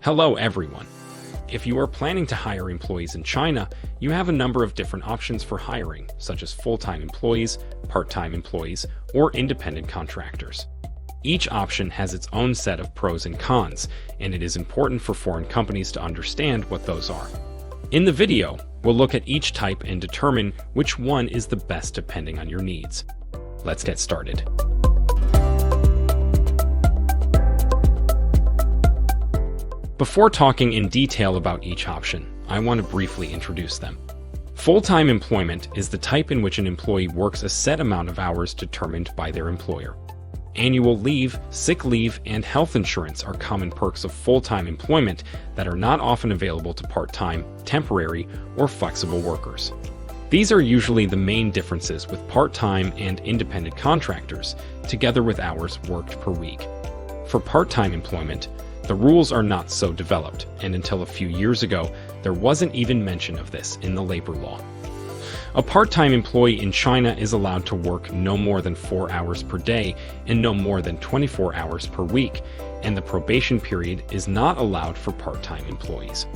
Hello everyone. If you are planning to hire employees in China, you have a number of different options for hiring, such as full-time employees, part-time employees, or independent contractors. Each option has its own set of pros and cons, and it is important for foreign companies to understand what those are. In the video, we'll look at each type and determine which one is the best depending on your needs. Let's get started. Before talking in detail about each option, I want to briefly introduce them. Full-time employment is the type in which an employee works a set amount of hours determined by their employer. Annual leave, sick leave, and health insurance are common perks of full-time employment that are not often available to part-time, temporary, or flexible workers. These are usually the main differences with part-time and independent contractors, together with hours worked per week. For part-time employment, the rules are not so developed, and until a few years ago, there wasn't even mention of this in the labor law. A part-time employee in China is allowed to work no more than 4 hours per day and no more than 24 hours per week, and the probation period is not allowed for part-time employees.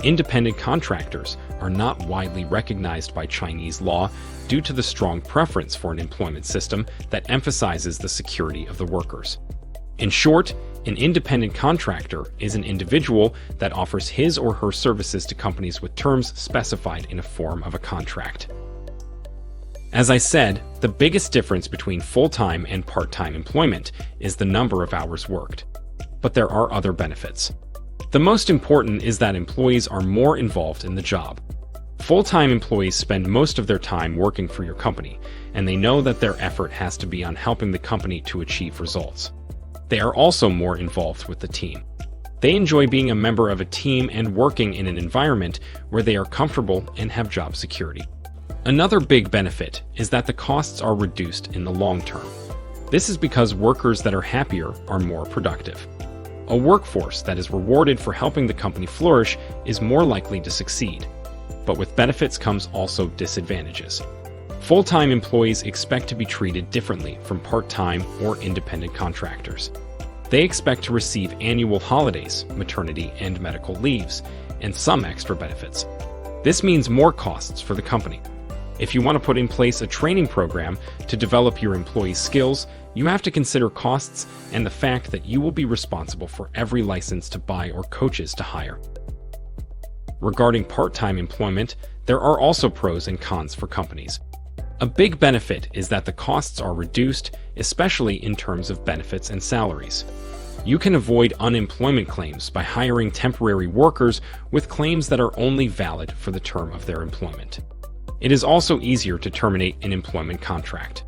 Independent contractors are not widely recognized by Chinese law due to the strong preference for an employment system that emphasizes the security of the workers. In short, an independent contractor is an individual that offers his or her services to companies with terms specified in a form of a contract. As I said, the biggest difference between full-time and part-time employment is the number of hours worked. But there are other benefits. The most important is that employees are more involved in the job. Full-time employees spend most of their time working for your company, and they know that their effort has to be on helping the company to achieve results. They are also more involved with the team. They enjoy being a member of a team and working in an environment where they are comfortable and have job security. Another big benefit is that the costs are reduced in the long term. This is because workers that are happier are more productive. A workforce that is rewarded for helping the company flourish is more likely to succeed. But with benefits comes also disadvantages. Full-time employees expect to be treated differently from part-time or independent contractors. They expect to receive annual holidays, maternity and medical leaves, and some extra benefits. This means more costs for the company. If you want to put in place a training program to develop your employees' skills, you have to consider costs and the fact that you will be responsible for every license to buy or coaches to hire. Regarding part-time employment, there are also pros and cons for companies. A big benefit is that the costs are reduced, especially in terms of benefits and salaries. You can avoid unemployment claims by hiring temporary workers with claims that are only valid for the term of their employment. It is also easier to terminate an employment contract.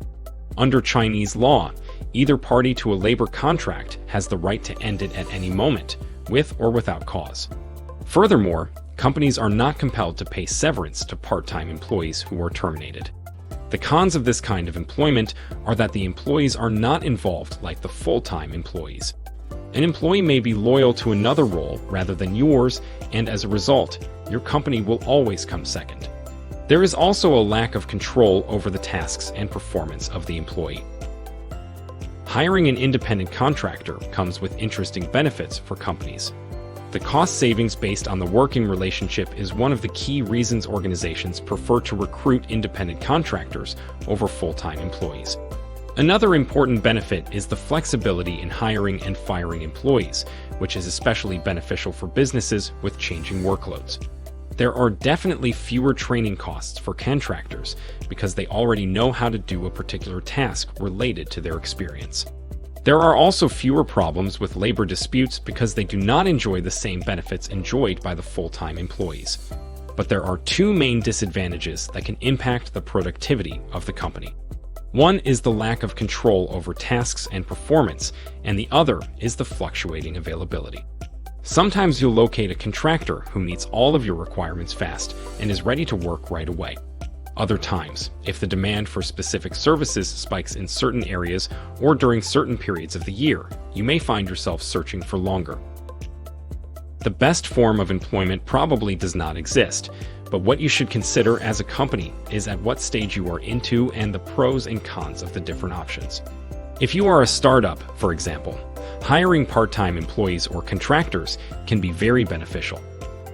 Under Chinese law, either party to a labor contract has the right to end it at any moment, with or without cause. Furthermore, companies are not compelled to pay severance to part-time employees who are terminated. The cons of this kind of employment are that the employees are not involved like the full-time employees. An employee may be loyal to another role rather than yours, and as a result, your company will always come second. There is also a lack of control over the tasks and performance of the employee. Hiring an independent contractor comes with interesting benefits for companies. The cost savings based on the working relationship is one of the key reasons organizations prefer to recruit independent contractors over full-time employees. Another important benefit is the flexibility in hiring and firing employees, which is especially beneficial for businesses with changing workloads. There are definitely fewer training costs for contractors because they already know how to do a particular task related to their experience. There are also fewer problems with labor disputes because they do not enjoy the same benefits enjoyed by the full-time employees. But there are two main disadvantages that can impact the productivity of the company. One is the lack of control over tasks and performance, and the other is the fluctuating availability. Sometimes you'll locate a contractor who meets all of your requirements fast and is ready to work right away. Other times, if the demand for specific services spikes in certain areas or during certain periods of the year, you may find yourself searching for longer. The best form of employment probably does not exist, but what you should consider as a company is at what stage you are into and the pros and cons of the different options. If you are a startup, for example, Hiring part-time employees or contractors can be very beneficial.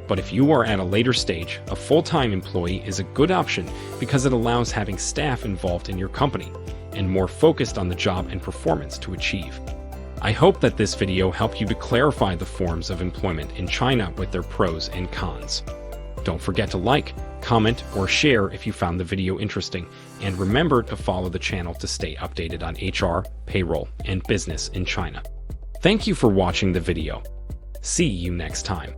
But if you are at a later stage, a full-time employee is a good option because it allows having staff involved in your company and more focused on the job and performance to achieve. I hope that this video helped you to clarify the forms of employment in China with their pros and cons. Don't forget to like, comment, or share if you found the video interesting, and remember to follow the channel to stay updated on HR, payroll, and business in China. Thank you for watching the video. See you next time.